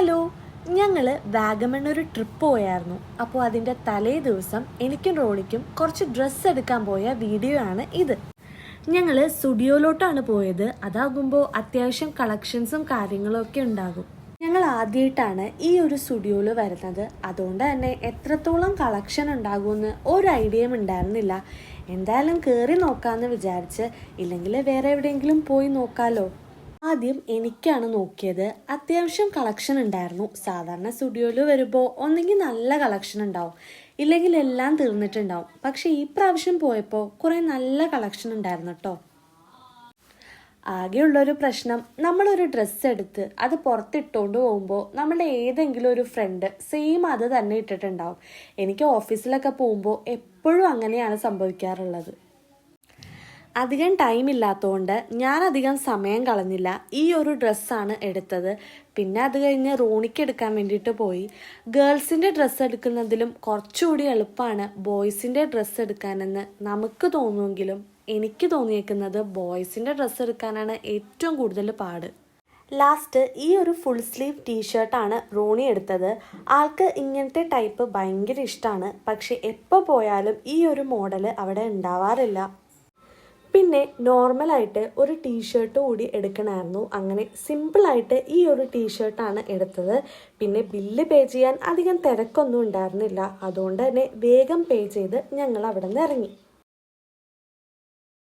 Hello, ഞങ്ങൾ വാഗമൺ ഒരു trip പോയായിരുന്നു. അപ്പോൾ അതിൻ്റെ തലേ ദിവസം എനിക്കും റോണിക്കും കുറച്ച് ഡ്രസ്സ് എടുക്കാൻ പോയ വീഡിയോ ആണ് ഇത്. ഞങ്ങൾ സ്റ്റുഡിയോയിലോട്ടാണ് പോയത്. അതാകുമ്പോൾ അത്യാവശ്യം കളക്ഷൻസും കാര്യങ്ങളും ഒക്കെ ഉണ്ടാകും. ഞങ്ങൾ ആദ്യമായിട്ടാണ് ഈ ഒരു സ്റ്റുഡിയോയിൽ വരുന്നത്. അതുകൊണ്ട് തന്നെ എത്രത്തോളം കളക്ഷൻ ഉണ്ടാകുമെന്ന് ഒരു ഐഡിയയും ഉണ്ടായിരുന്നില്ല. എന്തായാലും കയറി നോക്കാമെന്ന് വിചാരിച്ച്, ഇല്ലെങ്കിൽ വേറെ എവിടെയെങ്കിലും പോയി നോക്കാമല്ലോ. ആദ്യം എനിക്കാണ് നോക്കിയത്. അത്യാവശ്യം കളക്ഷൻ ഉണ്ടായിരുന്നു. സാധാരണ സ്റ്റുഡിയോയിൽ വരുമ്പോൾ ഒന്നെങ്കിൽ നല്ല കളക്ഷൻ ഉണ്ടാവും, ഇല്ലെങ്കിൽ എല്ലാം തീർന്നിട്ടുണ്ടാവും. പക്ഷെ ഈ പ്രാവശ്യം പോയപ്പോൾ കുറേ നല്ല കളക്ഷൻ ഉണ്ടായിരുന്നു കേട്ടോ. ആകെയുള്ളൊരു പ്രശ്നം, നമ്മളൊരു ഡ്രസ്സ് എടുത്ത് അത് പുറത്തിട്ടുകൊണ്ട് പോകുമ്പോൾ നമ്മളുടെ ഏതെങ്കിലും ഒരു ഫ്രണ്ട് സെയിം അത് തന്നെ ഇട്ടിട്ടുണ്ടാവും. എനിക്ക് ഓഫീസിലൊക്കെ പോകുമ്പോൾ എപ്പോഴും അങ്ങനെയാണ് സംഭവിക്കാറുള്ളത്. അധികം ടൈം ഇല്ലാത്തതുകൊണ്ട് ഞാൻ അധികം സമയം കളഞ്ഞില്ല. ഈ ഒരു ഡ്രസ്സാണ് എടുത്തത്. പിന്നെ അത് കഴിഞ്ഞ് റോണിക്ക് എടുക്കാൻ വേണ്ടിയിട്ട് പോയി. ഗേൾസിൻ്റെ ഡ്രസ്സ് എടുക്കുന്നതിലും കുറച്ചുകൂടി എളുപ്പമാണ് ബോയ്സിൻ്റെ ഡ്രസ്സ് എടുക്കാനെന്ന് നമുക്ക് തോന്നുമെങ്കിലും എനിക്ക് തോന്നിയേക്കുന്നത് ബോയ്സിൻ്റെ ഡ്രസ്സ് എടുക്കാനാണ് ഏറ്റവും കൂടുതൽ പാട്. ലാസ്റ്റ് ഈ ഒരു ഫുൾ സ്ലീവ് ടീഷർട്ടാണ് റോണി എടുത്തത്. ആൾക്ക് ഇങ്ങനത്തെ ടൈപ്പ് ഭയങ്കര ഇഷ്ടമാണ്. പക്ഷെ എപ്പോൾ പോയാലും ഈ ഒരു മോഡൽ അവിടെ ഉണ്ടാവാറില്ല. പിന്നെ നോർമലായിട്ട് ഒരു ടീഷർട്ട് കൂടി എടുക്കണമായിരുന്നു. അങ്ങനെ സിമ്പിളായിട്ട് ഈ ഒരു ടീഷർട്ടാണ് എടുത്തത്. പിന്നെ ബില്ല് പേ ചെയ്യാൻ അധികം തിരക്കൊന്നും ഉണ്ടായിരുന്നില്ല. അതുകൊണ്ട് തന്നെ വേഗം പേ ചെയ്ത് ഞങ്ങൾ അവിടെ നിന്ന് ഇറങ്ങി.